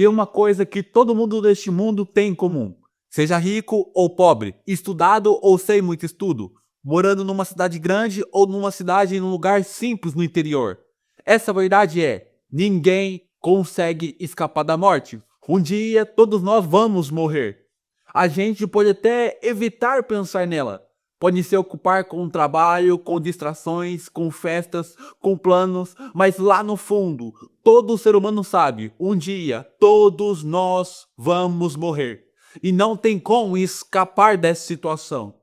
que uma coisa que todo mundo deste mundo tem em comum. Seja rico ou pobre, estudado ou sem muito estudo, morando numa cidade grande ou numa cidade em um lugar simples no interior. Essa verdade é, ninguém consegue escapar da morte. Um dia todos nós vamos morrer. A gente pode até evitar pensar nela. Pode se ocupar com o trabalho, com distrações, com festas, com planos, mas lá no fundo, todo ser humano sabe, um dia todos nós vamos morrer. E não tem como escapar dessa situação.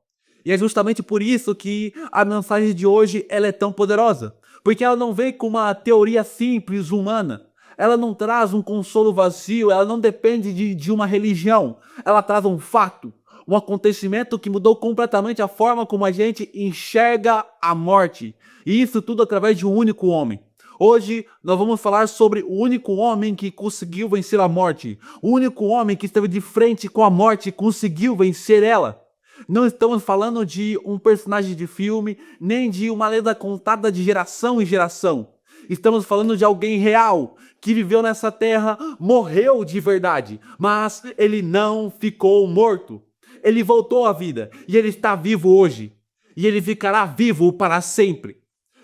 E é justamente por isso que a mensagem de hoje ela é tão poderosa. Porque ela não vem com uma teoria simples, humana. Ela não traz um consolo vazio, ela não depende de uma religião. Ela traz um fato, um acontecimento que mudou completamente a forma como a gente enxerga a morte. E isso tudo através de um único homem. Hoje nós vamos falar sobre o único homem que conseguiu vencer a morte. O único homem que esteve de frente com a morte e conseguiu vencer ela. Não estamos falando de um personagem de filme, nem de uma lenda contada de geração em geração. Estamos falando de alguém real, que viveu nessa terra, morreu de verdade, mas ele não ficou morto. Ele voltou à vida e ele está vivo hoje. E ele ficará vivo para sempre.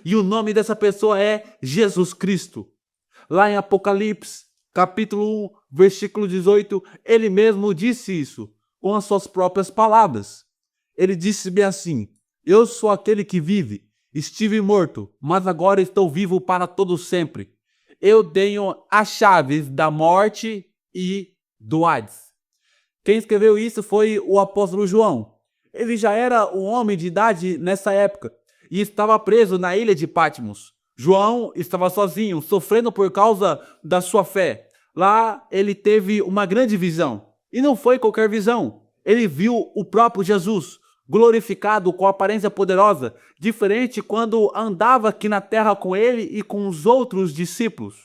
E o nome dessa pessoa é Jesus Cristo. Lá em Apocalipse, capítulo 1, versículo 18, ele mesmo disse isso, com as suas próprias palavras. Ele disse bem assim: eu sou aquele que vive, estive morto, mas agora estou vivo para todo sempre. Eu tenho as chaves da morte e do Hades. Quem escreveu isso foi o apóstolo João. Ele já era um homem de idade nessa época e estava preso na ilha de Patmos. João estava sozinho, sofrendo por causa da sua fé. Lá ele teve uma grande visão. E não foi qualquer visão. Ele viu o próprio Jesus, glorificado com aparência poderosa, diferente quando andava aqui na terra com ele e com os outros discípulos.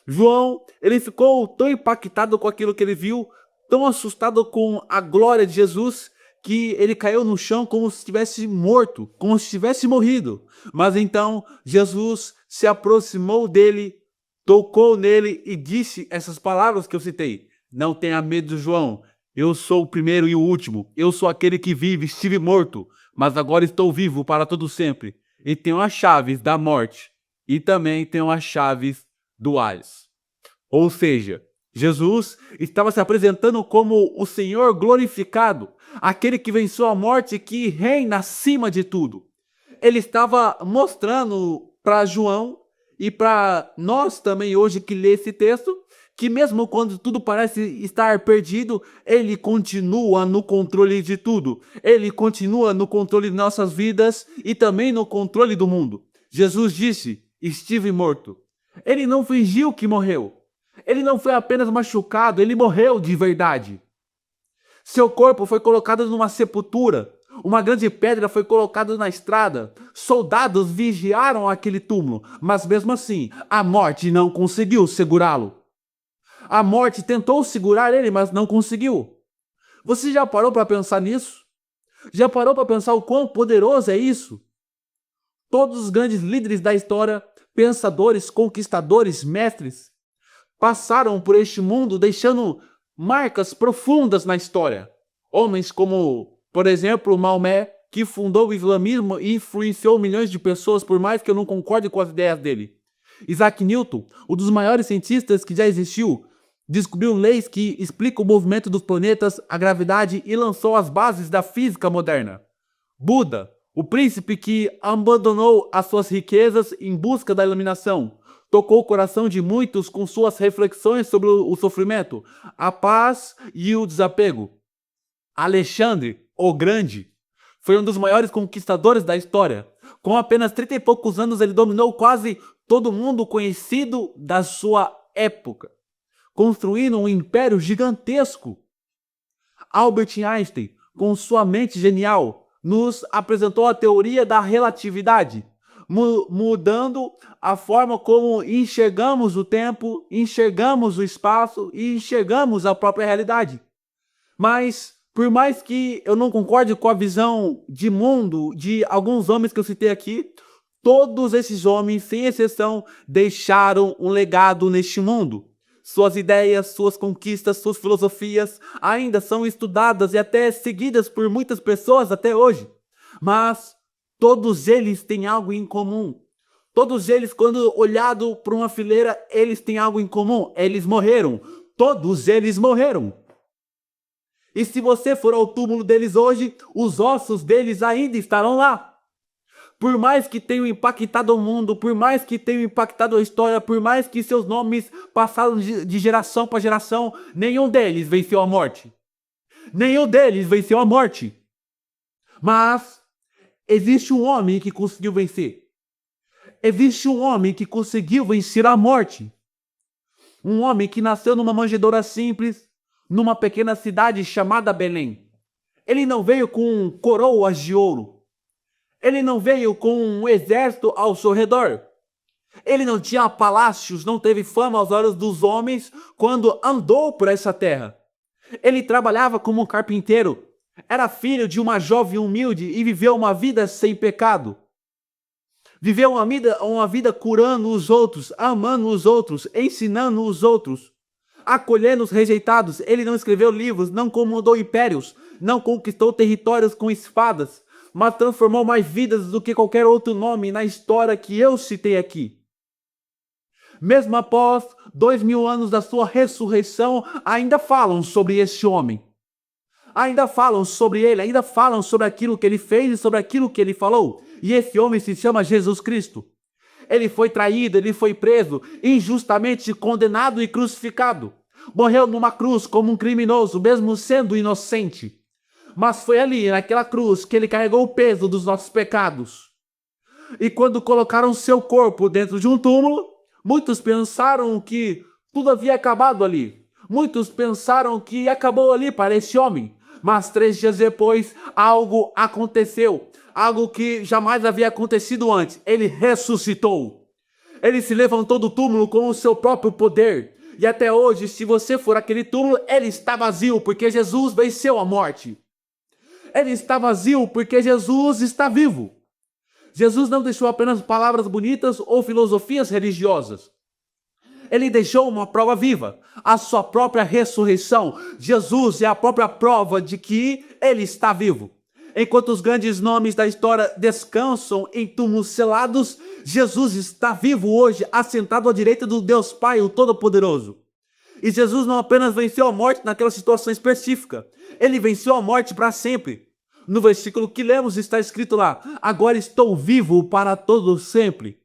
João, ele ficou tão impactado com aquilo que ele viu, tão assustado com a glória de Jesus, que ele caiu no chão como se estivesse morto, como se tivesse morrido. Mas então Jesus se aproximou dele, tocou nele e disse essas palavras que eu citei: não tenha medo, João. Eu sou o primeiro e o último. Eu sou aquele que vive, estive morto, mas agora estou vivo para todo sempre. E tenho as chaves da morte. E também tenho as chaves do Hades. Ou seja, Jesus estava se apresentando como o Senhor glorificado, aquele que venceu a morte e que reina acima de tudo. Ele estava mostrando para João e para nós também hoje que lê esse texto, que mesmo quando tudo parece estar perdido, ele continua no controle de tudo. Ele continua no controle de nossas vidas e também no controle do mundo. Jesus disse: estive morto. Ele não fingiu que morreu. Ele não foi apenas machucado, ele morreu de verdade. Seu corpo foi colocado numa sepultura. Uma grande pedra foi colocada na estrada. Soldados vigiaram aquele túmulo, mas mesmo assim, a morte não conseguiu segurá-lo. A morte tentou segurar ele, mas não conseguiu. Você já parou para pensar nisso? Já parou para pensar o quão poderoso é isso? Todos os grandes líderes da história, pensadores, conquistadores, mestres, passaram por este mundo deixando marcas profundas na história. Homens como, por exemplo, Maomé, que fundou o islamismo e influenciou milhões de pessoas, por mais que eu não concorde com as ideias dele. Isaac Newton, um dos maiores cientistas que já existiu, descobriu leis que explicam o movimento dos planetas, a gravidade e lançou as bases da física moderna. Buda, o príncipe que abandonou as suas riquezas em busca da iluminação, tocou o coração de muitos com suas reflexões sobre o sofrimento, a paz e o desapego. Alexandre, o Grande, foi um dos maiores conquistadores da história. Com apenas 30 e poucos anos, ele dominou quase todo mundo conhecido da sua época, construindo um império gigantesco. Albert Einstein, com sua mente genial, nos apresentou a teoria da relatividade, mudando a forma como enxergamos o tempo, enxergamos o espaço e enxergamos a própria realidade. Mas, por mais que eu não concorde com a visão de mundo de alguns homens que eu citei aqui, todos esses homens, sem exceção, deixaram um legado neste mundo. Suas ideias, suas conquistas, suas filosofias ainda são estudadas e até seguidas por muitas pessoas até hoje. Mas todos eles têm algo em comum. Todos eles, quando olhado por uma fileira, eles têm algo em comum. Eles morreram. Todos eles morreram. E se você for ao túmulo deles hoje, os ossos deles ainda estarão lá. Por mais que tenham impactado o mundo, por mais que tenham impactado a história, por mais que seus nomes passaram de geração para geração, nenhum deles venceu a morte. Nenhum deles venceu a morte. Mas existe um homem que conseguiu vencer. Existe um homem que conseguiu vencer a morte. Um homem que nasceu numa manjedoura simples, numa pequena cidade chamada Belém. Ele não veio com coroas de ouro. Ele não veio com um exército ao seu redor. Ele não tinha palácios, não teve fama aos olhos dos homens quando andou por essa terra. Ele trabalhava como um carpinteiro. Era filho de uma jovem humilde e viveu uma vida sem pecado. Viveu uma vida curando os outros, amando os outros, ensinando os outros, acolhendo os rejeitados. Ele não escreveu livros, não comandou impérios, não conquistou territórios com espadas, mas transformou mais vidas do que qualquer outro nome na história que eu citei aqui. Mesmo após 2000 anos da sua ressurreição, ainda falam sobre este homem. Ainda falam sobre ele, ainda falam sobre aquilo que ele fez e sobre aquilo que ele falou. E esse homem se chama Jesus Cristo. Ele foi traído, ele foi preso, injustamente condenado e crucificado. Morreu numa cruz como um criminoso, mesmo sendo inocente. Mas foi ali, naquela cruz, que ele carregou o peso dos nossos pecados. E quando colocaram seu corpo dentro de um túmulo, muitos pensaram que tudo havia acabado ali. Muitos pensaram que acabou ali para esse homem. Mas 3 dias depois, algo aconteceu. Algo que jamais havia acontecido antes. Ele ressuscitou. Ele se levantou do túmulo com o seu próprio poder. E até hoje, se você for àquele túmulo, ele está vazio, porque Jesus venceu a morte. Ele está vazio porque Jesus está vivo. Jesus não deixou apenas palavras bonitas ou filosofias religiosas. Ele deixou uma prova viva, a sua própria ressurreição. Jesus é a própria prova de que ele está vivo. Enquanto os grandes nomes da história descansam em túmulos selados, Jesus está vivo hoje, assentado à direita do Deus Pai, o Todo-Poderoso. E Jesus não apenas venceu a morte naquela situação específica, ele venceu a morte para sempre. No versículo que lemos está escrito lá: agora estou vivo para todo sempre.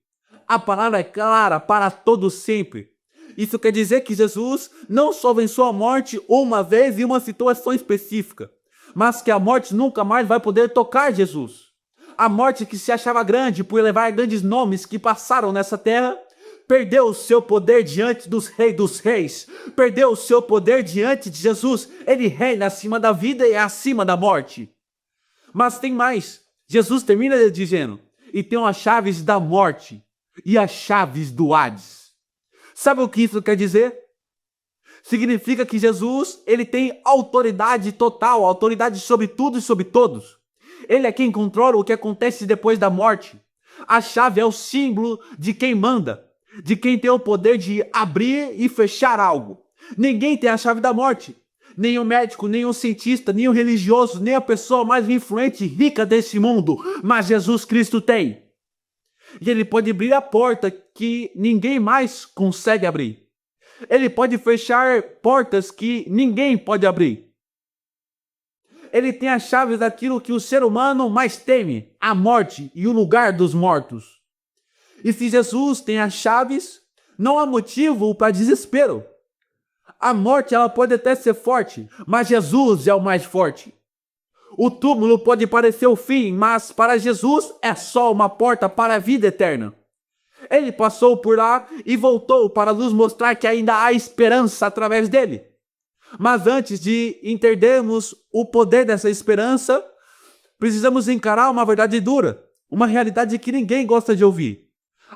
A palavra é clara, para todo sempre. Isso quer dizer que Jesus não só venceu a morte uma vez em uma situação específica, mas que a morte nunca mais vai poder tocar Jesus. A morte que se achava grande por levar grandes nomes que passaram nessa terra, perdeu o seu poder diante dos reis, perdeu o seu poder diante de Jesus. Ele reina acima da vida e acima da morte. Mas tem mais. Jesus termina dizendo: e tem as chaves da morte e as chaves do Hades. Sabe o que isso quer dizer? Significa que Jesus, ele tem autoridade total, autoridade sobre tudo e sobre todos. Ele é quem controla o que acontece depois da morte. A chave é o símbolo de quem manda, de quem tem o poder de abrir e fechar algo. Ninguém tem a chave da morte. Nem o médico, nem o cientista, nem o religioso, nem a pessoa mais influente e rica desse mundo. Mas Jesus Cristo tem. E ele pode abrir a porta que ninguém mais consegue abrir. Ele pode fechar portas que ninguém pode abrir. Ele tem as chaves daquilo que o ser humano mais teme, a morte e o lugar dos mortos. E se Jesus tem as chaves, não há motivo para desespero. A morte ela pode até ser forte, mas Jesus é o mais forte. O túmulo pode parecer o fim, mas para Jesus é só uma porta para a vida eterna. Ele passou por lá e voltou para nos mostrar que ainda há esperança através dele. Mas antes de entendermos o poder dessa esperança, precisamos encarar uma verdade dura, uma realidade que ninguém gosta de ouvir.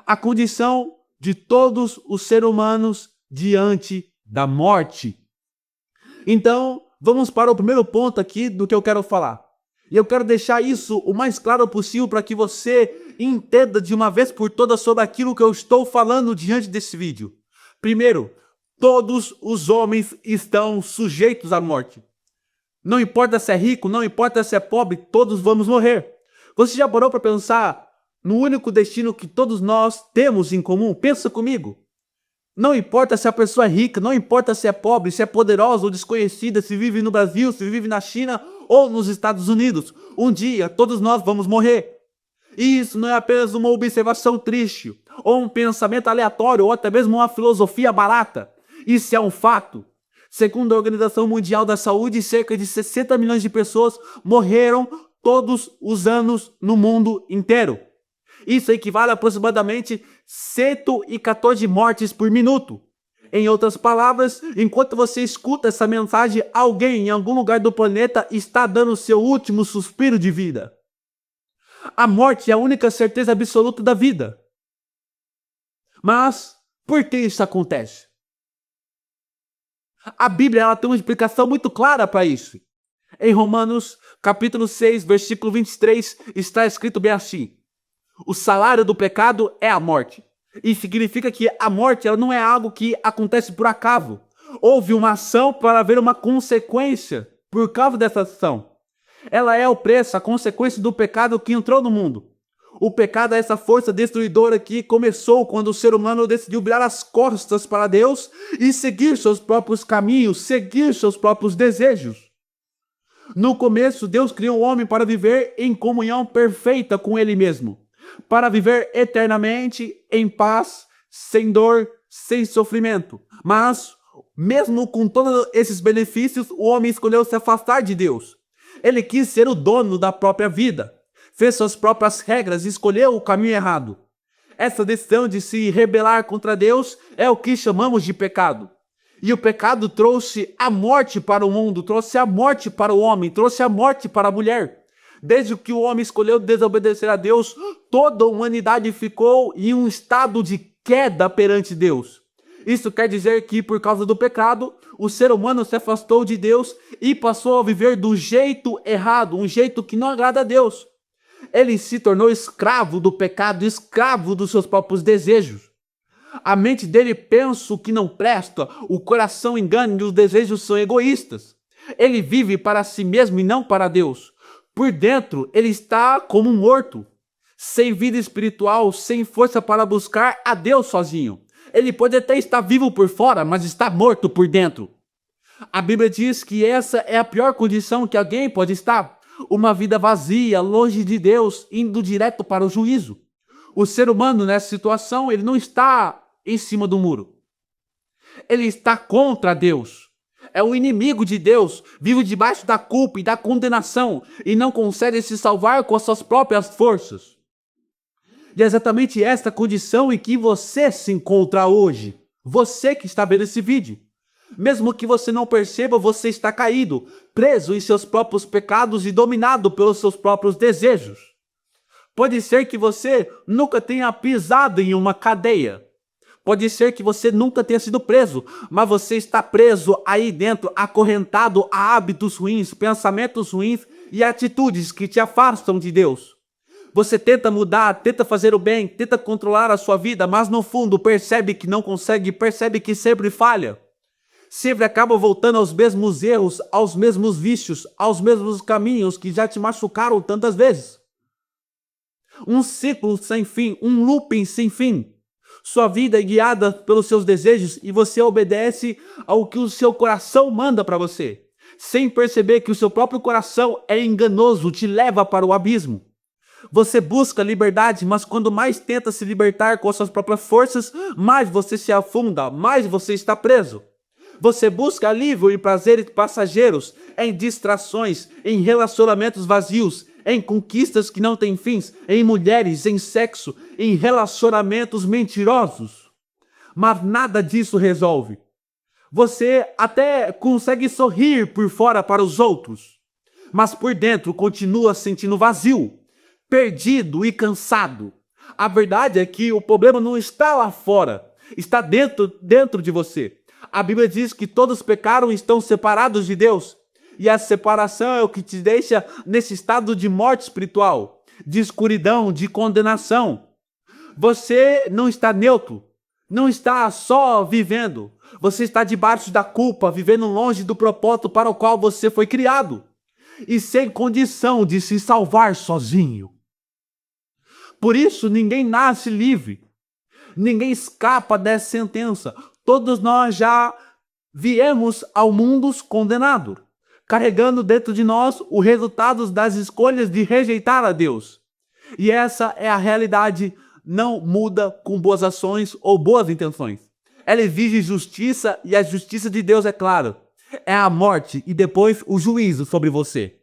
A condição de todos os seres humanos diante da morte. Então, vamos para o primeiro ponto aqui do que eu quero falar. E eu quero deixar isso o mais claro possível para que você entenda de uma vez por todas sobre aquilo que eu estou falando diante desse vídeo. Primeiro, Todos os homens estão sujeitos à morte. Não importa se é rico, não importa se é pobre, todos vamos morrer. Você já parou para pensar no único destino que todos nós temos em comum? Pensa comigo. Não importa se a pessoa é rica, não importa se é pobre, se é poderosa ou desconhecida, se vive no Brasil, se vive na China ou nos Estados Unidos. Um dia, todos nós vamos morrer. E isso não é apenas uma observação triste, ou um pensamento aleatório, ou até mesmo uma filosofia barata. Isso é um fato. Segundo a Organização Mundial da Saúde, cerca de 60 milhões de pessoas morreram todos os anos no mundo inteiro. Isso equivale a aproximadamente 114 mortes por minuto. Em outras palavras, enquanto você escuta essa mensagem, alguém em algum lugar do planeta está dando seu último suspiro de vida. A morte é a única certeza absoluta da vida. Mas, por que isso acontece? A Bíblia ela tem uma explicação muito clara para isso. Em Romanos, capítulo 6, versículo 23, está escrito bem assim: o salário do pecado é a morte. Isso significa que a morte ela não é algo que acontece por acaso. Houve uma ação para haver uma consequência por causa dessa ação. Ela é o preço, a consequência do pecado que entrou no mundo. O pecado é essa força destruidora que começou quando o ser humano decidiu virar as costas para Deus e seguir seus próprios caminhos, seguir seus próprios desejos. No começo, Deus criou o homem para viver em comunhão perfeita com Ele mesmo, para viver eternamente em paz, sem dor, sem sofrimento. Mas, mesmo com todos esses benefícios, o homem escolheu se afastar de Deus. Ele quis ser o dono da própria vida, fez suas próprias regras e escolheu o caminho errado. Essa decisão de se rebelar contra Deus é o que chamamos de pecado. E o pecado trouxe a morte para o mundo, trouxe a morte para o homem, trouxe a morte para a mulher. Desde que o homem escolheu desobedecer a Deus, toda a humanidade ficou em um estado de queda perante Deus. Isso quer dizer que, por causa do pecado, o ser humano se afastou de Deus e passou a viver do jeito errado, um jeito que não agrada a Deus. Ele se tornou escravo do pecado, escravo dos seus próprios desejos. A mente dele pensa o que não presta, o coração engana e os desejos são egoístas. Ele vive para si mesmo e não para Deus. Por dentro, ele está como um morto, sem vida espiritual, sem força para buscar a Deus sozinho. Ele pode até estar vivo por fora, mas está morto por dentro. A Bíblia diz que essa é a pior condição que alguém pode estar. Uma vida vazia, longe de Deus, indo direto para o juízo. O ser humano nessa situação, ele não está em cima do muro. Ele está contra Deus. É o inimigo de Deus, vive debaixo da culpa e da condenação e não consegue se salvar com as suas próprias forças. E é exatamente esta condição em que você se encontra hoje. Você que está vendo esse vídeo. Mesmo que você não perceba, você está caído, preso em seus próprios pecados e dominado pelos seus próprios desejos. Pode ser que você nunca tenha pisado em uma cadeia. Pode ser que você nunca tenha sido preso, mas você está preso aí dentro, acorrentado a hábitos ruins, pensamentos ruins e atitudes que te afastam de Deus. Você tenta mudar, tenta fazer o bem, tenta controlar a sua vida, mas no fundo percebe que não consegue, percebe que sempre falha. Sempre acaba voltando aos mesmos erros, aos mesmos vícios, aos mesmos caminhos que já te machucaram tantas vezes. Um ciclo sem fim, um looping sem fim. Sua vida é guiada pelos seus desejos e você obedece ao que o seu coração manda para você, sem perceber que o seu próprio coração é enganoso, te leva para o abismo. Você busca liberdade, mas quando mais tenta se libertar com as suas próprias forças, mais você se afunda, mais você está preso. Você busca alívio e prazeres passageiros, em distrações, em relacionamentos vazios, em conquistas que não têm fins, em mulheres, em sexo, em relacionamentos mentirosos. Mas nada disso resolve. Você até consegue sorrir por fora para os outros, mas por dentro continua sentindo vazio, perdido e cansado. A verdade é que o problema não está lá fora, está dentro de você. A Bíblia diz que todos pecaram e estão separados de Deus. E a separação é o que te deixa nesse estado de morte espiritual, de escuridão, de condenação. Você não está neutro, não está só vivendo. Você está debaixo da culpa, vivendo longe do propósito para o qual você foi criado. E sem condição de se salvar sozinho. Por isso, ninguém nasce livre. Ninguém escapa dessa sentença. Todos nós já viemos ao mundo condenado, carregando dentro de nós os resultados das escolhas de rejeitar a Deus. E essa é a realidade, não muda com boas ações ou boas intenções. Ela exige justiça e a justiça de Deus, é claro, é a morte e depois o juízo sobre você.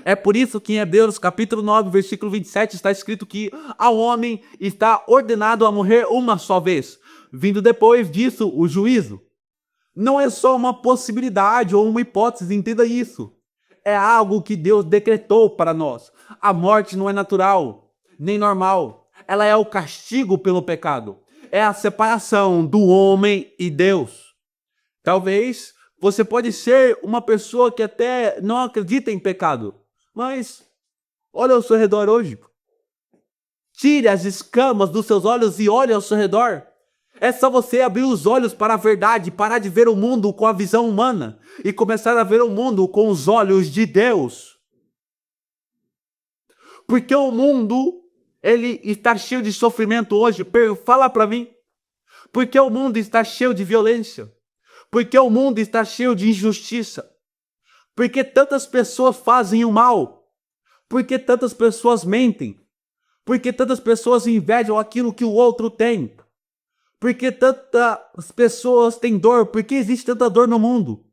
É por isso que em Hebreus capítulo 9, versículo 27 está escrito que ao homem está ordenado a morrer uma só vez, vindo depois disso o juízo. Não é só uma possibilidade ou uma hipótese, entenda isso. É algo que Deus decretou para nós. A morte não é natural, nem normal. Ela é o castigo pelo pecado. É a separação do homem e Deus. Talvez você pode ser uma pessoa que até não acredita em pecado. Mas olha ao seu redor hoje. Tire as escamas dos seus olhos e olhe ao seu redor. É só você abrir os olhos para a verdade, parar de ver o mundo com a visão humana e começar a ver o mundo com os olhos de Deus. Porque o mundo, ele está cheio de sofrimento hoje. Fala para mim. Porque o mundo está cheio de violência. Porque o mundo está cheio de injustiça. Porque tantas pessoas fazem o mal. Porque tantas pessoas mentem. Porque tantas pessoas invejam aquilo que o outro tem. Porque tantas pessoas têm dor. Porque existe tanta dor no mundo.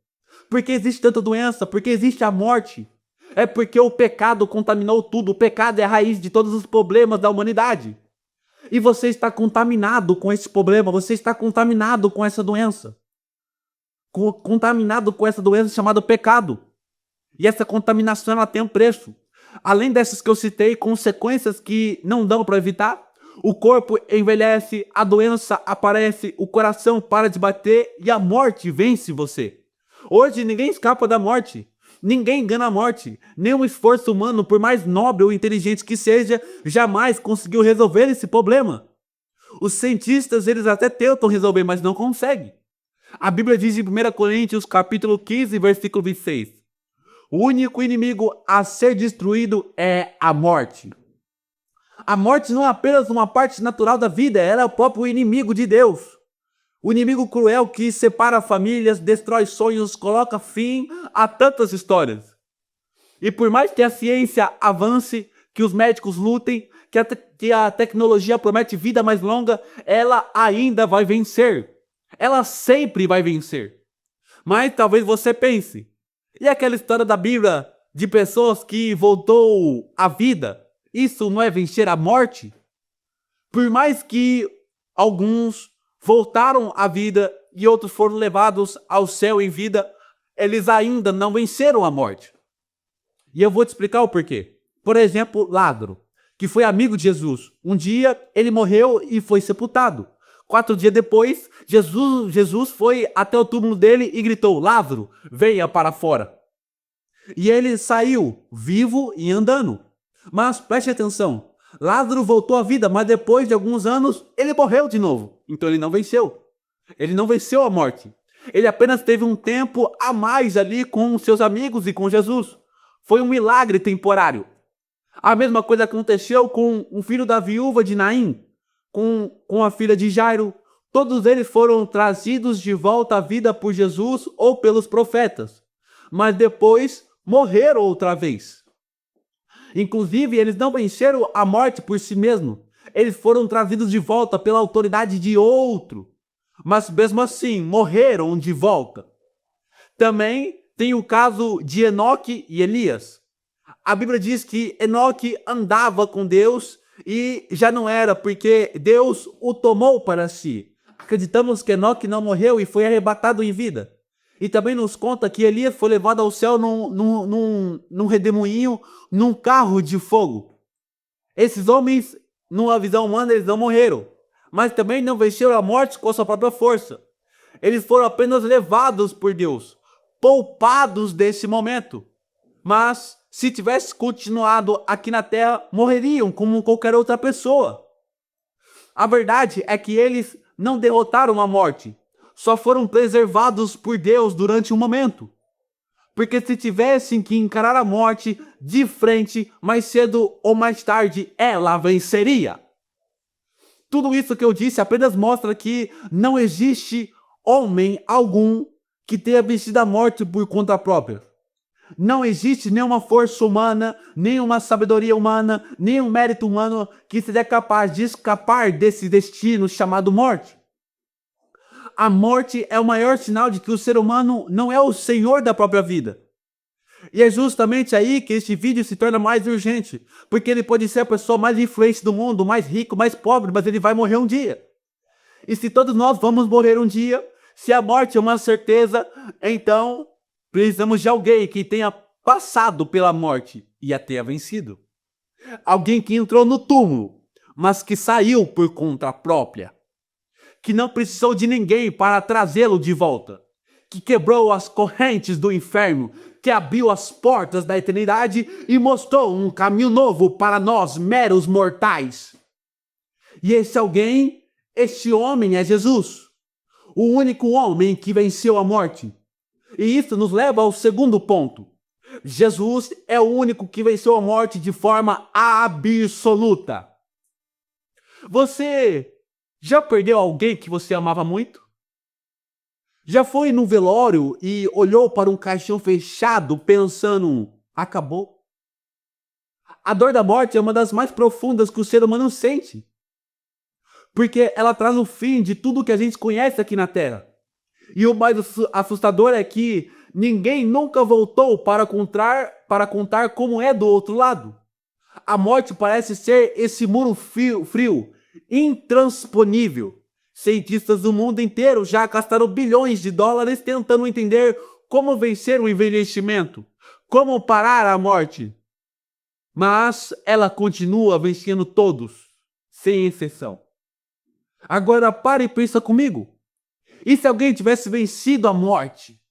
Porque existe tanta doença. Porque existe a morte. É porque o pecado contaminou tudo. O pecado é a raiz de todos os problemas da humanidade. E você está contaminado com esse problema. Você está contaminado com essa doença. Contaminado com essa doença chamada pecado. E essa contaminação, ela tem um preço. Além dessas que eu citei, consequências que não dão para evitar. O corpo envelhece, a doença aparece, o coração para de bater e a morte vence você. Hoje ninguém escapa da morte. Ninguém engana a morte. Nenhum esforço humano, por mais nobre ou inteligente que seja, jamais conseguiu resolver esse problema. Os cientistas, eles até tentam resolver, mas não conseguem. A Bíblia diz em 1 Coríntios capítulo 15, versículo 26. O único inimigo a ser destruído é a morte. A morte não é apenas uma parte natural da vida, ela é o próprio inimigo de Deus. O inimigo cruel que separa famílias, destrói sonhos, coloca fim a tantas histórias. E por mais que a ciência avance, que os médicos lutem, que a tecnologia promete vida mais longa, ela ainda vai vencer. Ela sempre vai vencer. Mas talvez você pense, e aquela história da Bíblia de pessoas que voltou à vida? Isso não é vencer a morte? Por mais que alguns voltaram à vida e outros foram levados ao céu em vida, eles ainda não venceram a morte. E eu vou te explicar o porquê. Por exemplo, Lázaro, que foi amigo de Jesus. Um dia ele morreu e foi sepultado. 4 dias depois, Jesus foi até o túmulo dele e gritou: Lázaro, venha para fora. E ele saiu, vivo e andando. Mas preste atenção, Lázaro voltou à vida, mas depois de alguns anos, ele morreu de novo. Então ele não venceu. Ele não venceu a morte. Ele apenas teve um tempo a mais ali com seus amigos e com Jesus. Foi um milagre temporário. A mesma coisa aconteceu com o filho da viúva de Naim, com a filha de Jairo. Todos eles foram trazidos de volta à vida por Jesus ou pelos profetas. Mas depois morreram outra vez. Inclusive, eles não venceram a morte por si mesmos. Eles foram trazidos de volta pela autoridade de outro. Mas mesmo assim, morreram de volta. Também tem o caso de Enoque e Elias. A Bíblia diz que Enoque andava com Deus e já não era, porque Deus o tomou para si. Acreditamos que Enoque não morreu e foi arrebatado em vida. E também nos conta que Elias foi levado ao céu num redemoinho, num carro de fogo. Esses homens, numa visão humana, eles não morreram, mas também não venceram a morte com a sua própria força. Eles foram apenas levados por Deus, poupados desse momento. Mas, se tivesse continuado aqui na terra, morreriam como qualquer outra pessoa. A verdade é que eles não derrotaram a morte. só foram preservados por Deus durante um momento. Porque se tivessem que encarar a morte de frente, mais cedo ou mais tarde, ela venceria. Tudo isso que eu disse apenas mostra que não existe homem algum que tenha vencido a morte por conta própria. Não existe nenhuma força humana, nenhuma sabedoria humana, nenhum mérito humano que seja capaz de escapar desse destino chamado morte. A morte é o maior sinal de que o ser humano não é o senhor da própria vida. E é justamente aí que este vídeo se torna mais urgente, porque ele pode ser a pessoa mais influente do mundo, mais rico, mais pobre, mas ele vai morrer um dia. E se todos nós vamos morrer um dia, se a morte é uma certeza, então precisamos de alguém que tenha passado pela morte e a tenha vencido. Alguém que entrou no túmulo, mas que saiu por conta própria. Que não precisou de ninguém para trazê-lo de volta. Que quebrou as correntes do inferno, que abriu as portas da eternidade e mostrou um caminho novo para nós, meros mortais. E esse alguém, este homem é Jesus. O único homem que venceu a morte. E isso nos leva ao segundo ponto. Jesus é o único que venceu a morte de forma absoluta. Você já perdeu alguém que você amava muito? Já foi no velório e olhou para um caixão fechado pensando, acabou? A dor da morte é uma das mais profundas que o ser humano sente. Porque ela traz o fim de tudo que a gente conhece aqui na Terra. E o mais assustador é que ninguém nunca voltou para contar como é do outro lado. A morte parece ser esse muro frio, intransponível. Cientistas do mundo inteiro já gastaram bilhões de dólares tentando entender como vencer o envelhecimento, como parar a morte. Mas ela continua vencendo todos, sem exceção. Agora pare e pensa comigo. E se alguém tivesse vencido a morte?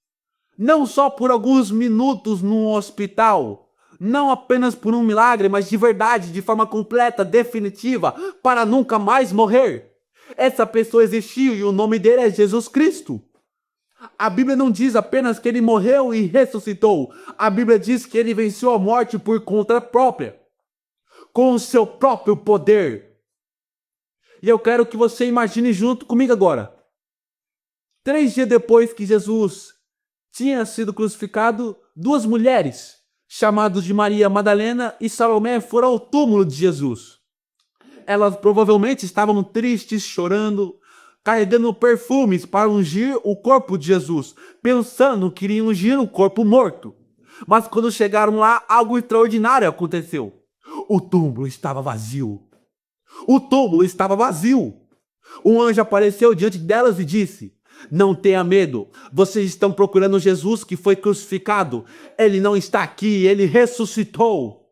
Não só por alguns minutos num hospital, não apenas por um milagre, mas de verdade, de forma completa, definitiva, para nunca mais morrer. Essa pessoa existiu e o nome dele é Jesus Cristo. A Bíblia não diz apenas que ele morreu e ressuscitou. A Bíblia diz que ele venceu a morte por conta própria, com o seu próprio poder. E eu quero que você imagine junto comigo agora. 3 dias depois que Jesus tinha sido crucificado, 2 mulheres, chamadas de Maria Madalena e Salomé, foram ao túmulo de Jesus. Elas provavelmente estavam tristes, chorando, carregando perfumes para ungir o corpo de Jesus, pensando que iriam ungir o corpo morto. Mas quando chegaram lá, algo extraordinário aconteceu. O túmulo estava vazio. O túmulo estava vazio. Um anjo apareceu diante delas e disse: não tenha medo, vocês estão procurando Jesus que foi crucificado. Ele não está aqui, ele ressuscitou.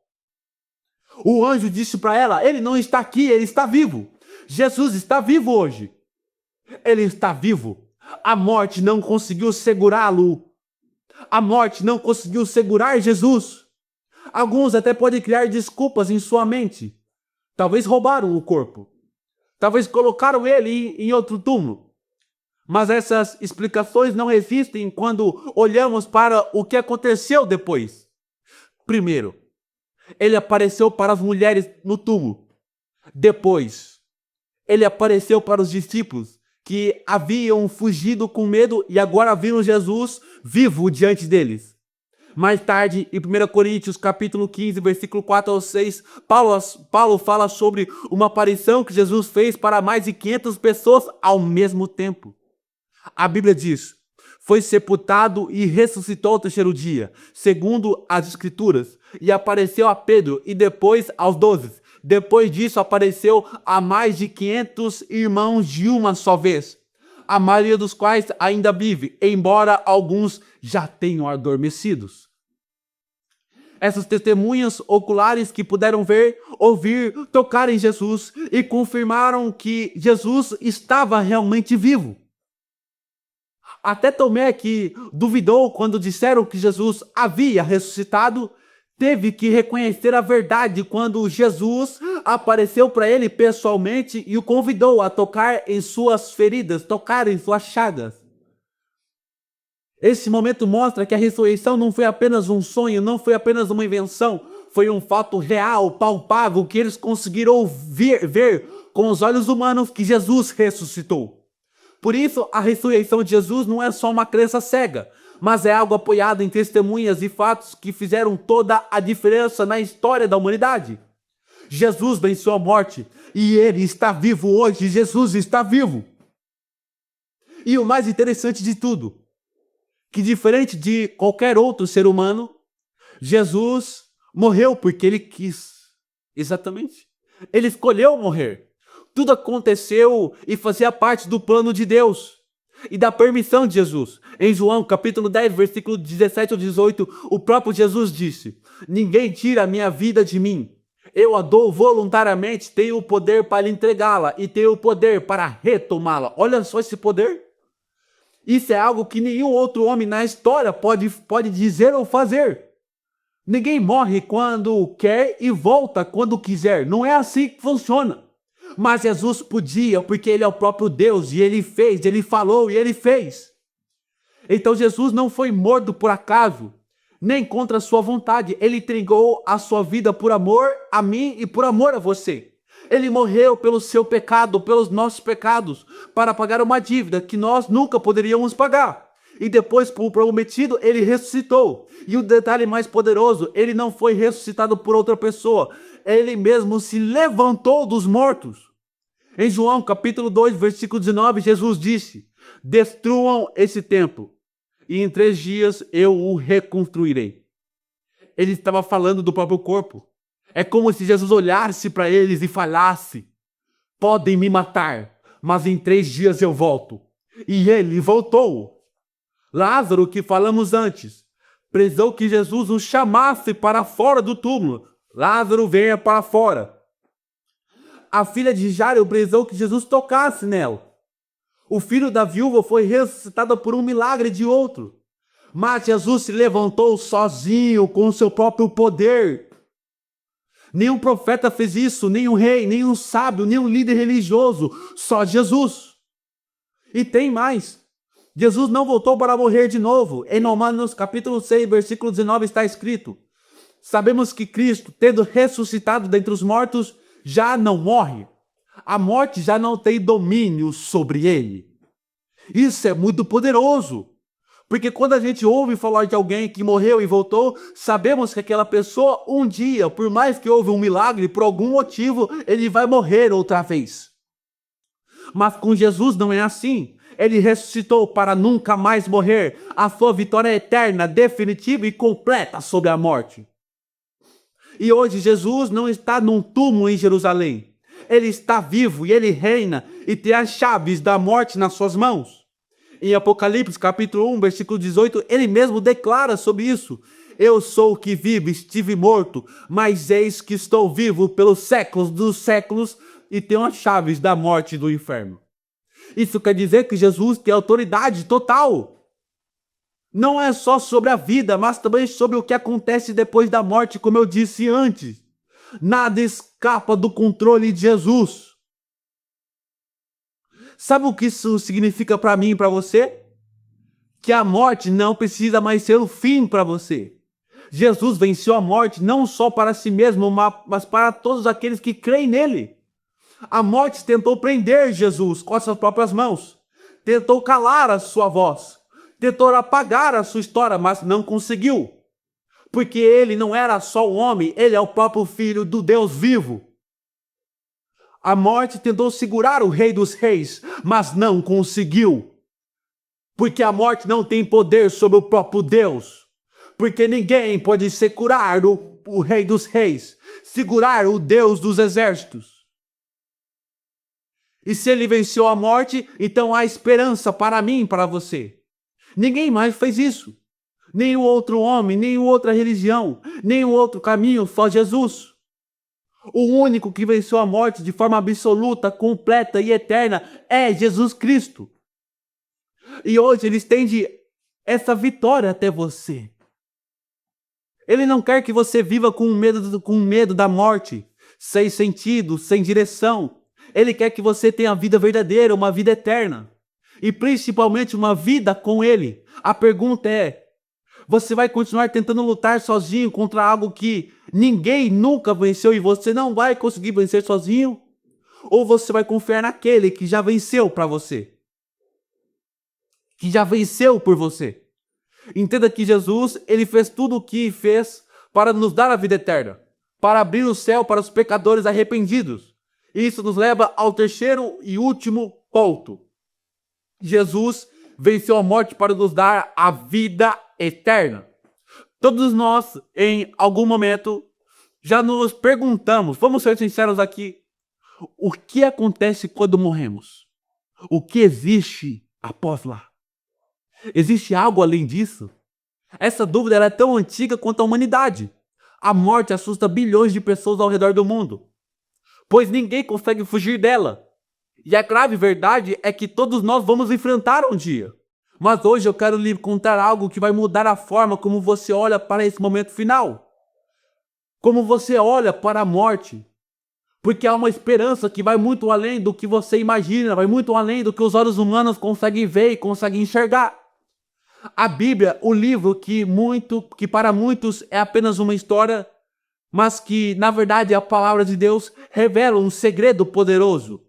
O anjo disse para ela: ele não está aqui, ele está vivo. Jesus está vivo hoje. Ele está vivo. A morte não conseguiu segurá-lo. A morte não conseguiu segurar Jesus. Alguns até podem criar desculpas em sua mente. Talvez roubaram o corpo. Talvez colocaram ele em outro túmulo. Mas essas explicações não existem quando olhamos para o que aconteceu depois. Primeiro, ele apareceu para as mulheres no túmulo. Depois, ele apareceu para os discípulos que haviam fugido com medo e agora viram Jesus vivo diante deles. Mais tarde, em 1 Coríntios capítulo 15, versículo 4 ao 6, Paulo fala sobre uma aparição que Jesus fez para mais de 500 pessoas ao mesmo tempo. A Bíblia diz: foi sepultado e ressuscitou ao 3º dia, segundo as Escrituras, e apareceu a Pedro e depois aos 12. Depois disso apareceu a mais de 500 irmãos de uma só vez, a maioria dos quais ainda vive, embora alguns já tenham adormecidos. Essas testemunhas oculares que puderam ver, ouvir, tocar em Jesus e confirmaram que Jesus estava realmente vivo. Até Tomé, que duvidou quando disseram que Jesus havia ressuscitado, teve que reconhecer a verdade quando Jesus apareceu para ele pessoalmente e o convidou a tocar em suas feridas, tocar em suas chagas. Esse momento mostra que a ressurreição não foi apenas um sonho, não foi apenas uma invenção, foi um fato real, palpável, que eles conseguiram ver com os olhos humanos que Jesus ressuscitou. Por isso, a ressurreição de Jesus não é só uma crença cega, mas é algo apoiado em testemunhas e fatos que fizeram toda a diferença na história da humanidade. Jesus venceu a morte e ele está vivo hoje. Jesus está vivo. E o mais interessante de tudo, que diferente de qualquer outro ser humano, Jesus morreu porque ele quis. Exatamente. Ele escolheu morrer. Tudo aconteceu e fazia parte do plano de Deus e da permissão de Jesus. Em João capítulo 10, versículo 17 ao 18, o próprio Jesus disse: ninguém tira a minha vida de mim. Eu a dou voluntariamente, tenho o poder para entregá-la e tenho o poder para retomá-la. Olha só esse poder. Isso é algo que nenhum outro homem na história pode dizer ou fazer. Ninguém morre quando quer e volta quando quiser. Não é assim que funciona. Mas Jesus podia, porque ele é o próprio Deus, e ele fez, ele falou e ele fez. Então Jesus não foi morto por acaso, nem contra a sua vontade. Ele entregou a sua vida por amor a mim e por amor a você. Ele morreu pelo seu pecado, pelos nossos pecados, para pagar uma dívida que nós nunca poderíamos pagar. E depois, por prometido, ele ressuscitou. E o detalhe mais poderoso, ele não foi ressuscitado por outra pessoa. Ele mesmo se levantou dos mortos. Em João capítulo 2, versículo 19, Jesus disse: destruam esse templo, e em 3 dias eu o reconstruirei. Ele estava falando do próprio corpo. É como se Jesus olhasse para eles e falasse: podem me matar, mas em 3 dias eu volto. E ele voltou. Lázaro, que falamos antes, precisou que Jesus o chamasse para fora do túmulo. Lázaro, venha para fora. A filha de Jairo precisou que Jesus tocasse nela. O filho da viúva foi ressuscitado por um milagre de outro. Mas Jesus se levantou sozinho com o seu próprio poder. Nenhum profeta fez isso, nenhum rei, nenhum sábio, nenhum líder religioso. Só Jesus. E tem mais. Jesus não voltou para morrer de novo. Em Romanos capítulo 6, versículo 19 está escrito: sabemos que Cristo, tendo ressuscitado dentre os mortos, já não morre. A morte já não tem domínio sobre ele. Isso é muito poderoso. Porque quando a gente ouve falar de alguém que morreu e voltou, sabemos que aquela pessoa um dia, por mais que houve um milagre, por algum motivo, ele vai morrer outra vez. Mas com Jesus não é assim. Ele ressuscitou para nunca mais morrer. A sua vitória é eterna, definitiva e completa sobre a morte. E hoje Jesus não está num túmulo em Jerusalém. Ele está vivo e ele reina e tem as chaves da morte nas suas mãos. Em Apocalipse capítulo 1, versículo 18, ele mesmo declara sobre isso: eu sou o que vivo, estive morto, mas eis que estou vivo pelos séculos dos séculos e tenho as chaves da morte e do inferno. Isso quer dizer que Jesus tem autoridade total. Não é só sobre a vida, mas também sobre o que acontece depois da morte, como eu disse antes. Nada escapa do controle de Jesus. Sabe o que isso significa para mim e para você? Que a morte não precisa mais ser o fim para você. Jesus venceu a morte não só para si mesmo, mas para todos aqueles que creem nele. A morte tentou prender Jesus com as suas próprias mãos. Tentou calar a sua voz. Tentou apagar a sua história, mas não conseguiu. Porque ele não era só um homem, ele é o próprio Filho do Deus vivo. A morte tentou segurar o Rei dos Reis, mas não conseguiu. Porque a morte não tem poder sobre o próprio Deus. Porque ninguém pode segurar o Rei dos Reis, segurar o Deus dos exércitos. E se ele venceu a morte, então há esperança para mim e para você. Ninguém mais fez isso. Nenhum outro homem, nenhuma outra religião, nenhum outro caminho, só Jesus. O único que venceu a morte de forma absoluta, completa e eterna é Jesus Cristo. E hoje ele estende essa vitória até você. Ele não quer que você viva com medo da morte, sem sentido, sem direção. Ele quer que você tenha a vida verdadeira, uma vida eterna. e principalmente uma vida com Ele. A pergunta é: você vai continuar tentando lutar sozinho contra algo que ninguém nunca venceu e você não vai conseguir vencer sozinho? Ou você vai confiar naquele que já venceu para você? Que já venceu por você? Entenda que Jesus, ele fez tudo o que fez para nos dar a vida eterna, para abrir o céu para os pecadores arrependidos. Isso nos leva ao terceiro e último ponto. Jesus venceu a morte para nos dar a vida eterna. Todos nós, em algum momento, já nos perguntamos, vamos ser sinceros aqui, o que acontece quando morremos? O que existe após lá? Existe algo além disso? Essa dúvida ela é tão antiga quanto a humanidade. A morte assusta bilhões de pessoas ao redor do mundo, pois ninguém consegue fugir dela. E a grave verdade é que todos nós vamos enfrentar um dia. Mas hoje eu quero lhe contar algo que vai mudar a forma como você olha para esse momento final. Como você olha para a morte. Porque há uma esperança que vai muito além do que você imagina, vai muito além do que os olhos humanos conseguem ver e conseguem enxergar. A Bíblia, o livro que para muitos é apenas uma história, mas que, na verdade, a palavra de Deus revela um segredo poderoso.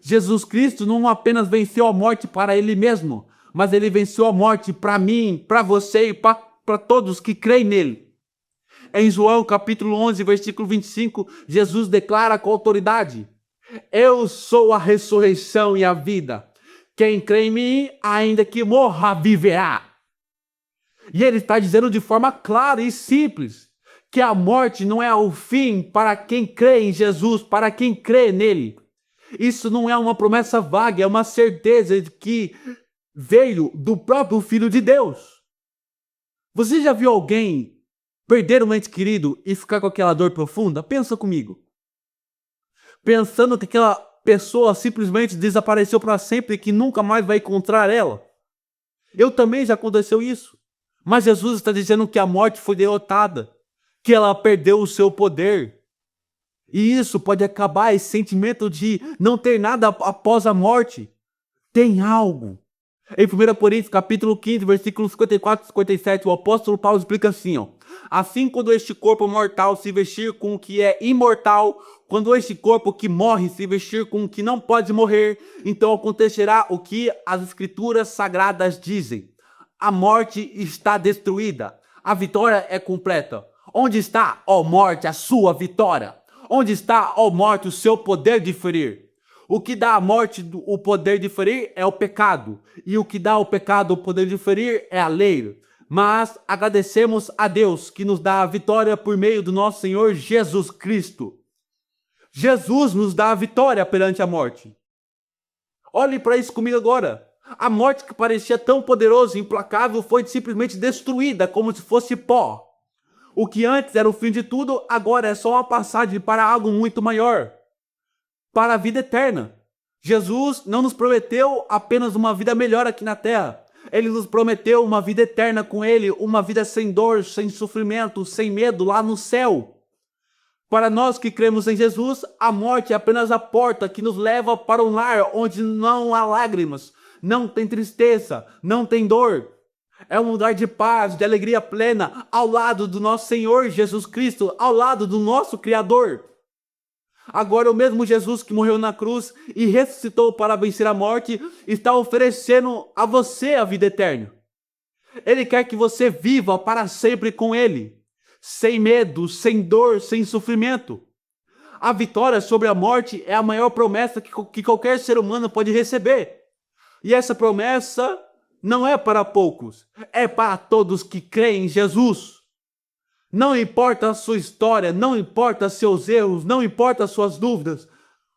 Jesus Cristo não apenas venceu a morte para Ele mesmo, mas Ele venceu a morte para mim, para você e para todos que creem nele. Em João capítulo 11, versículo 25, Jesus declara com autoridade: eu sou a ressurreição e a vida. Quem crê em mim, ainda que morra, viverá. E ele está dizendo de forma clara e simples que a morte não é o fim para quem crê em Jesus, para quem crê nele. Isso não é uma promessa vaga, é uma certeza de que veio do próprio Filho de Deus. Você já viu alguém perder um ente querido e ficar com aquela dor profunda? Pensa comigo. Pensando que aquela pessoa simplesmente desapareceu para sempre e que nunca mais vai encontrar ela. Eu também já aconteceu isso. Mas Jesus está dizendo que a morte foi derrotada, que ela perdeu o seu poder. E isso pode acabar esse sentimento de não ter nada após a morte. Tem algo. Em 1 Coríntios, capítulo 15, versículos 54 e 57, o apóstolo Paulo explica assim, ó: assim, quando este corpo mortal se vestir com o que é imortal, quando este corpo que morre se vestir com o que não pode morrer, então acontecerá o que as escrituras sagradas dizem: a morte está destruída, a vitória é completa. Onde está, ó morte, a sua vitória? Onde está, ó morte, o seu poder de ferir? O que dá à morte o poder de ferir é o pecado, e o que dá ao pecado o poder de ferir é a lei. Mas agradecemos a Deus que nos dá a vitória por meio do nosso Senhor Jesus Cristo. Jesus nos dá a vitória perante a morte. Olhe para isso comigo agora. A morte que parecia tão poderosa e implacável foi simplesmente destruída como se fosse pó. O que antes era o fim de tudo, agora é só uma passagem para algo muito maior. Para a vida eterna. Jesus não nos prometeu apenas uma vida melhor aqui na terra. Ele nos prometeu uma vida eterna com Ele, uma vida sem dor, sem sofrimento, sem medo lá no céu. Para nós que cremos em Jesus, a morte é apenas a porta que nos leva para um lar onde não há lágrimas, não tem tristeza, não tem dor. É um lugar de paz, de alegria plena, ao lado do nosso Senhor Jesus Cristo, ao lado do nosso Criador. Agora o mesmo Jesus que morreu na cruz e ressuscitou para vencer a morte, está oferecendo a você a vida eterna. Ele quer que você viva para sempre com Ele, sem medo, sem dor, sem sofrimento. A vitória sobre a morte é a maior promessa que qualquer ser humano pode receber. E essa promessa não é para poucos, é para todos que creem em Jesus. Não importa a sua história, não importa seus erros, não importa as suas dúvidas.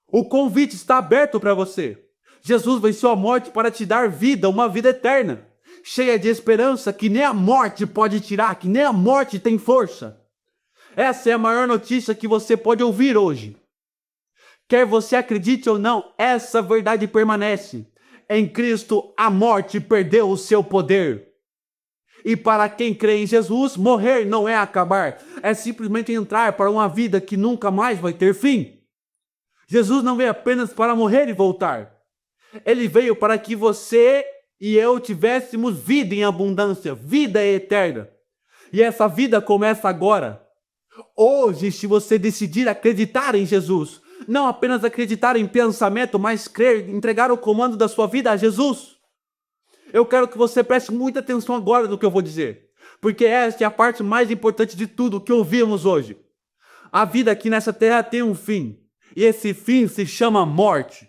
O convite está aberto para você. Jesus venceu a morte para te dar vida, uma vida eterna, cheia de esperança que nem a morte pode tirar, que nem a morte tem força. Essa é a maior notícia que você pode ouvir hoje. Quer você acredite ou não, essa verdade permanece. Em Cristo, a morte perdeu o seu poder. E para quem crê em Jesus, morrer não é acabar, é simplesmente entrar para uma vida que nunca mais vai ter fim. Jesus não veio apenas para morrer e voltar. Ele veio para que você e eu tivéssemos vida em abundância, vida eterna. E essa vida começa agora. Hoje, se você decidir acreditar em Jesus, não apenas acreditar em pensamento, mas crer, entregar o comando da sua vida a Jesus. Eu quero que você preste muita atenção agora no que eu vou dizer, porque essa é a parte mais importante de tudo que ouvimos hoje. A vida aqui nessa terra tem um fim, e esse fim se chama morte.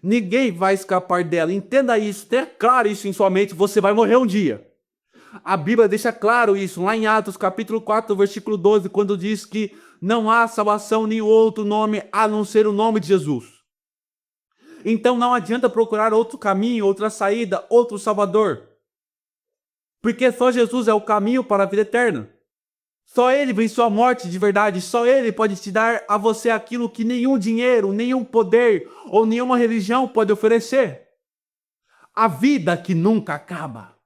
Ninguém vai escapar dela, entenda isso, tenha claro isso em sua mente, você vai morrer um dia. A Bíblia deixa claro isso, lá em Atos capítulo 4, versículo 12, quando diz que não há salvação nem outro nome a não ser o nome de Jesus. Então não adianta procurar outro caminho, outra saída, outro salvador. Porque só Jesus é o caminho para a vida eterna. Só Ele venceu a morte de verdade, só Ele pode te dar a você aquilo que nenhum dinheiro, nenhum poder ou nenhuma religião pode oferecer. A vida que nunca acaba.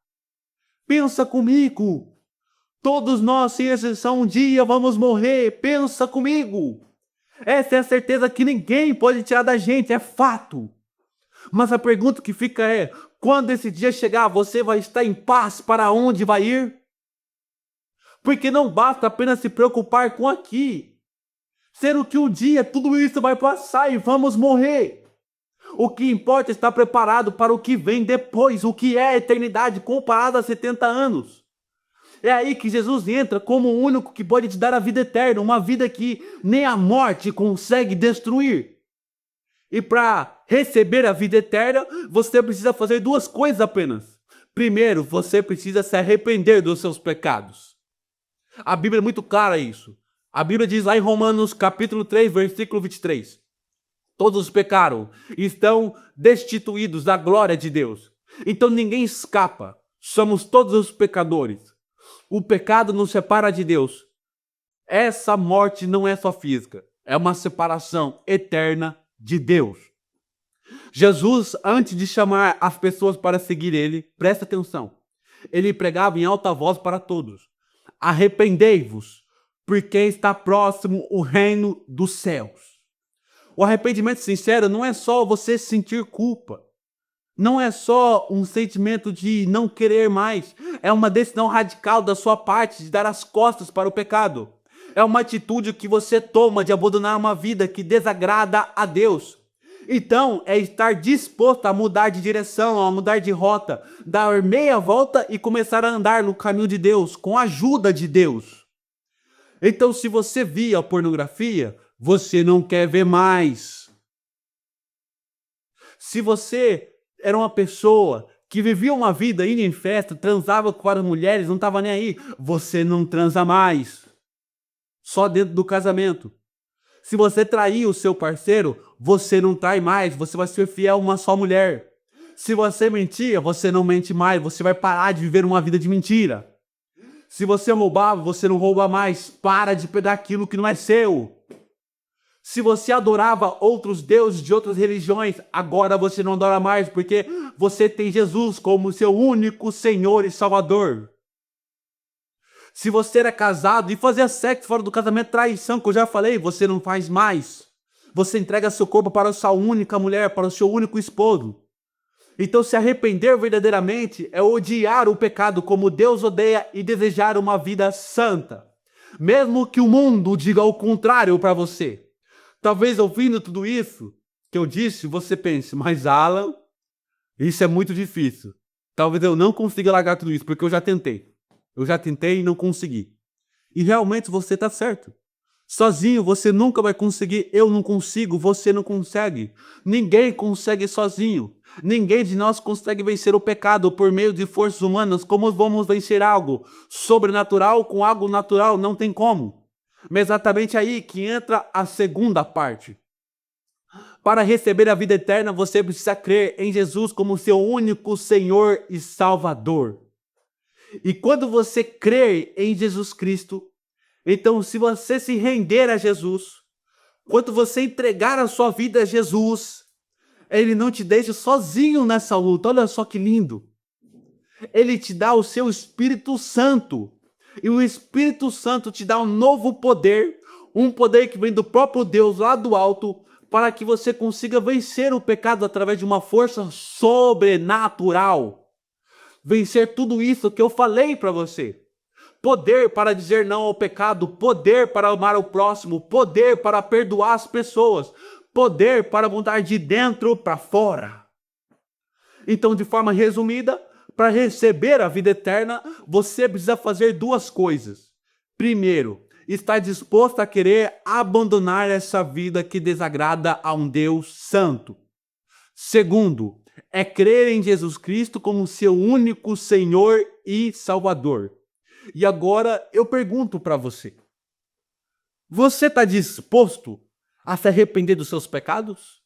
Pensa comigo. Todos nós, sem exceção, um dia vamos morrer. Pensa comigo. Essa é a certeza que ninguém pode tirar da gente, é fato. Mas a pergunta que fica é, quando esse dia chegar, você vai estar em paz para onde vai ir? Porque não basta apenas se preocupar com aqui. Sendo que um dia tudo isso vai passar e vamos morrer. O que importa é estar preparado para o que vem depois, o que é a eternidade comparada a 70 anos. É aí que Jesus entra como o único que pode te dar a vida eterna, uma vida que nem a morte consegue destruir. E para receber a vida eterna, você precisa fazer duas coisas apenas. Primeiro, você precisa se arrepender dos seus pecados. A Bíblia é muito clara isso. A Bíblia diz lá em Romanos capítulo 3, versículo 23. Todos pecaram e estão destituídos da glória de Deus. Então ninguém escapa. Somos todos os pecadores. O pecado nos separa de Deus. Essa morte não é só física. É uma separação eterna de Deus. Jesus, antes de chamar as pessoas para seguir Ele, presta atenção. Ele pregava em alta voz para todos. Arrependei-vos, porque está próximo o reino dos céus. O arrependimento sincero não é só você sentir culpa. Não é só um sentimento de não querer mais. É uma decisão radical da sua parte de dar as costas para o pecado. É uma atitude que você toma de abandonar uma vida que desagrada a Deus. Então, é estar disposto a mudar de direção, a mudar de rota, dar meia volta e começar a andar no caminho de Deus, com a ajuda de Deus. Então, se você via pornografia, você não quer ver mais. Se você era uma pessoa que vivia uma vida indo em festa, transava com várias mulheres, não estava nem aí, você não transa mais. Só dentro do casamento. Se você trair o seu parceiro, você não trai mais, você vai ser fiel a uma só mulher. Se você mentia, você não mente mais, você vai parar de viver uma vida de mentira. Se você roubava, você não rouba mais, para de pegar aquilo que não é seu. Se você adorava outros deuses de outras religiões, agora você não adora mais, porque você tem Jesus como seu único Senhor e Salvador. Se você era casado e fazia sexo fora do casamento, traição, que eu já falei, você não faz mais. Você entrega seu corpo para a sua única mulher, para o seu único esposo. Então, se arrepender verdadeiramente é odiar o pecado como Deus odeia e desejar uma vida santa. Mesmo que o mundo diga o contrário para você. Talvez ouvindo tudo isso que eu disse, você pense, mas Alan, isso é muito difícil. Talvez eu não consiga largar tudo isso, porque eu já tentei. Eu já tentei e não consegui. E realmente você está certo. Sozinho você nunca vai conseguir, eu não consigo, você não consegue. Ninguém consegue sozinho. Ninguém de nós consegue vencer o pecado por meio de forças humanas. Como vamos vencer algo sobrenatural com algo natural? Não tem como. Mas é exatamente aí que entra a segunda parte. Para receber a vida eterna, você precisa crer em Jesus como seu único Senhor e Salvador. E quando você crer em Jesus Cristo, então se você se render a Jesus, quando você entregar a sua vida a Jesus, Ele não te deixa sozinho nessa luta. Olha só que lindo. Ele te dá o seu Espírito Santo. E o Espírito Santo te dá um novo poder, um poder que vem do próprio Deus lá do alto, para que você consiga vencer o pecado através de uma força sobrenatural. Vencer tudo isso que eu falei para você. Poder para dizer não ao pecado, poder para amar o próximo, poder para perdoar as pessoas, poder para mudar de dentro para fora. Então, de forma resumida, para receber a vida eterna, você precisa fazer duas coisas. Primeiro, estar disposto a querer abandonar essa vida que desagrada a um Deus santo. Segundo, é crer em Jesus Cristo como seu único Senhor e Salvador. E agora eu pergunto para você: você está disposto a se arrepender dos seus pecados?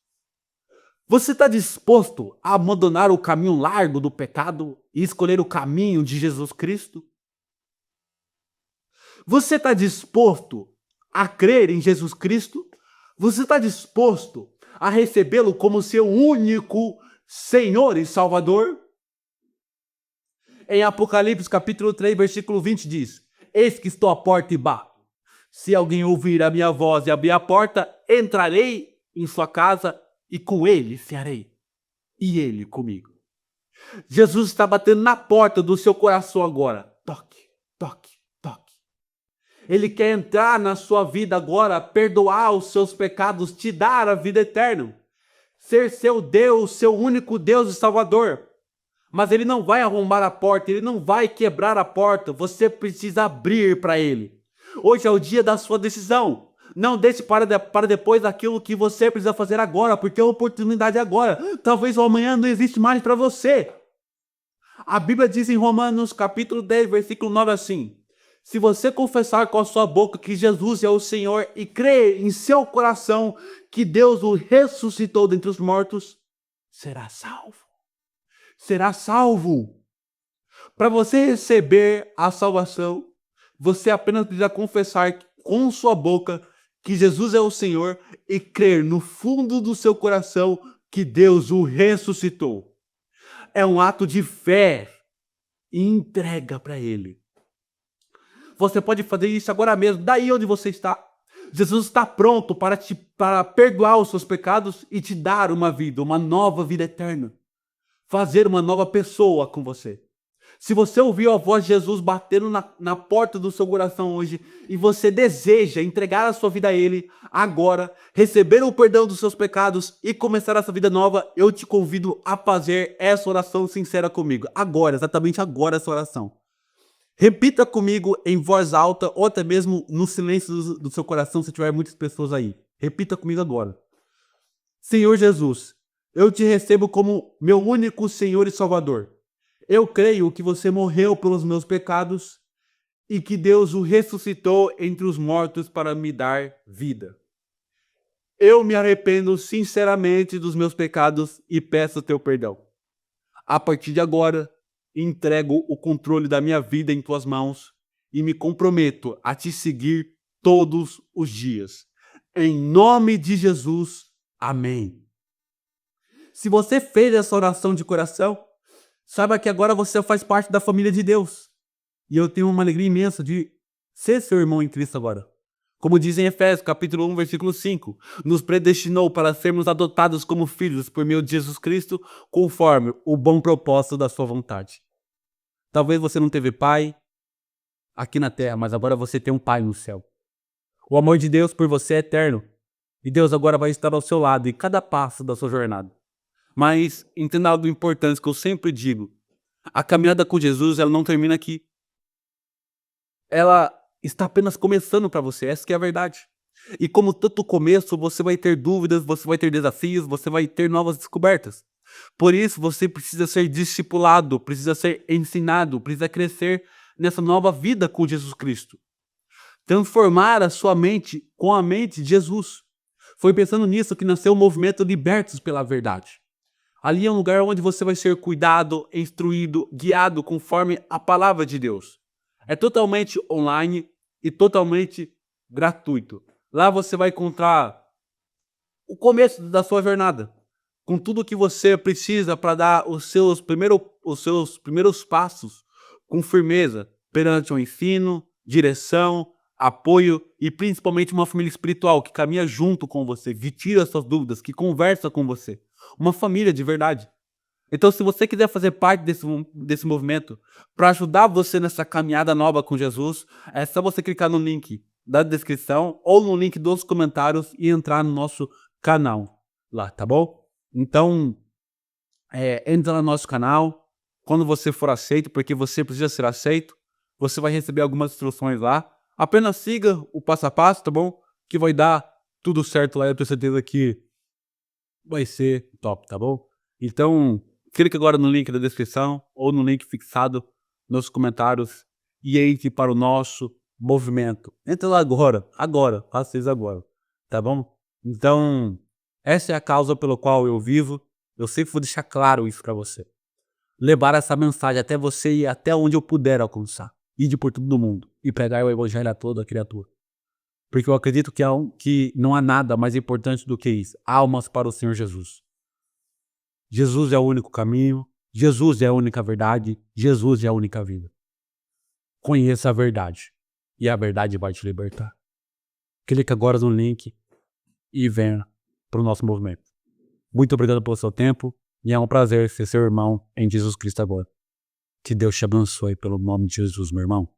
Você está disposto a abandonar o caminho largo do pecado e escolher o caminho de Jesus Cristo? Você está disposto a crer em Jesus Cristo? Você está disposto a recebê-lo como seu único Senhor e Salvador? Em Apocalipse capítulo 3, versículo 20 diz: Eis que estou à porta e bato. Se alguém ouvir a minha voz e abrir a porta, entrarei em sua casa e com ele cearei, e ele comigo. Jesus está batendo na porta do seu coração agora. Toque, toque, toque. Ele quer entrar na sua vida agora, perdoar os seus pecados, te dar a vida eterna. Ser seu Deus, seu único Deus e Salvador. Mas ele não vai arrombar a porta, ele não vai quebrar a porta. Você precisa abrir para ele. Hoje é o dia da sua decisão. Não deixe para depois aquilo que você precisa fazer agora, porque a oportunidade é agora. Talvez o amanhã não existe mais para você. A Bíblia diz em Romanos capítulo 10, versículo 9 assim: se você confessar com a sua boca que Jesus é o Senhor e crer em seu coração que Deus o ressuscitou dentre os mortos, será salvo. Será salvo. Para você receber a salvação, você apenas precisa confessar com sua boca que Jesus é o Senhor e crer no fundo do seu coração que Deus o ressuscitou. É um ato de fé e entrega para Ele. Você pode fazer isso agora mesmo, daí onde você está. Jesus está pronto para perdoar os seus pecados e te dar uma vida, uma nova vida eterna. Fazer uma nova pessoa com você. Se você ouviu a voz de Jesus batendo na porta do seu coração hoje e você deseja entregar a sua vida a Ele agora, receber o perdão dos seus pecados e começar essa vida nova, eu te convido a fazer essa oração sincera comigo. Agora, exatamente agora essa oração. Repita comigo em voz alta ou até mesmo no silêncio do seu coração se tiver muitas pessoas aí. Repita comigo agora. Senhor Jesus, eu te recebo como meu único Senhor e Salvador. Eu creio que você morreu pelos meus pecados e que Deus o ressuscitou entre os mortos para me dar vida. Eu me arrependo sinceramente dos meus pecados e peço teu perdão. A partir de agora, entrego o controle da minha vida em tuas mãos e me comprometo a te seguir todos os dias. Em nome de Jesus, amém. Se você fez essa oração de coração, saiba que agora você faz parte da família de Deus. E eu tenho uma alegria imensa de ser seu irmão em Cristo agora. Como diz em Efésios, capítulo 1, versículo 5, nos predestinou para sermos adotados como filhos por meio de Jesus Cristo, conforme o bom propósito da sua vontade. Talvez você não teve pai aqui na terra, mas agora você tem um pai no céu. O amor de Deus por você é eterno. E Deus agora vai estar ao seu lado em cada passo da sua jornada. Mas entenda algo importante que eu sempre digo. A caminhada com Jesus, ela não termina aqui. Ela está apenas começando para você, essa que é a verdade. E como tanto começo, você vai ter dúvidas, você vai ter desafios, você vai ter novas descobertas. Por isso, você precisa ser discipulado, precisa ser ensinado, precisa crescer nessa nova vida com Jesus Cristo. Transformar a sua mente com a mente de Jesus. Foi pensando nisso que nasceu o movimento Libertos pela Verdade. Ali é um lugar onde você vai ser cuidado, instruído, guiado conforme a palavra de Deus. É totalmente online e totalmente gratuito. Lá você vai encontrar o começo da sua jornada, com tudo o que você precisa para dar os seus primeiros passos com firmeza perante o ensino, direção, apoio e principalmente uma família espiritual que caminha junto com você, que tira suas dúvidas, que conversa com você. Uma família de verdade. Então, se você quiser fazer parte desse movimento, para ajudar você nessa caminhada nova com Jesus, é só você clicar no link da descrição ou no link dos comentários e entrar no nosso canal lá, tá bom? Então, entra no nosso canal, quando você for aceito, porque você precisa ser aceito, você vai receber algumas instruções lá. Apenas siga o passo a passo, tá bom? Que vai dar tudo certo lá, eu tenho certeza que vai ser top, tá bom? Então, clica agora no link da descrição ou no link fixado nos comentários e entre para o nosso movimento. Entra lá agora, faça isso agora, tá bom? Então, essa é a causa pela qual eu vivo. Eu sempre vou deixar claro isso para você. Levar essa mensagem até você e até onde eu puder alcançar. Ir por todo mundo e pregar o evangelho a toda criatura. Porque eu acredito que não há nada mais importante do que isso. Almas para o Senhor Jesus. Jesus é o único caminho. Jesus é a única verdade. Jesus é a única vida. Conheça a verdade. E a verdade vai te libertar. Clique agora no link e venha para o nosso movimento. Muito obrigado pelo seu tempo. E é um prazer ser seu irmão em Jesus Cristo agora. Que Deus te abençoe pelo nome de Jesus, meu irmão.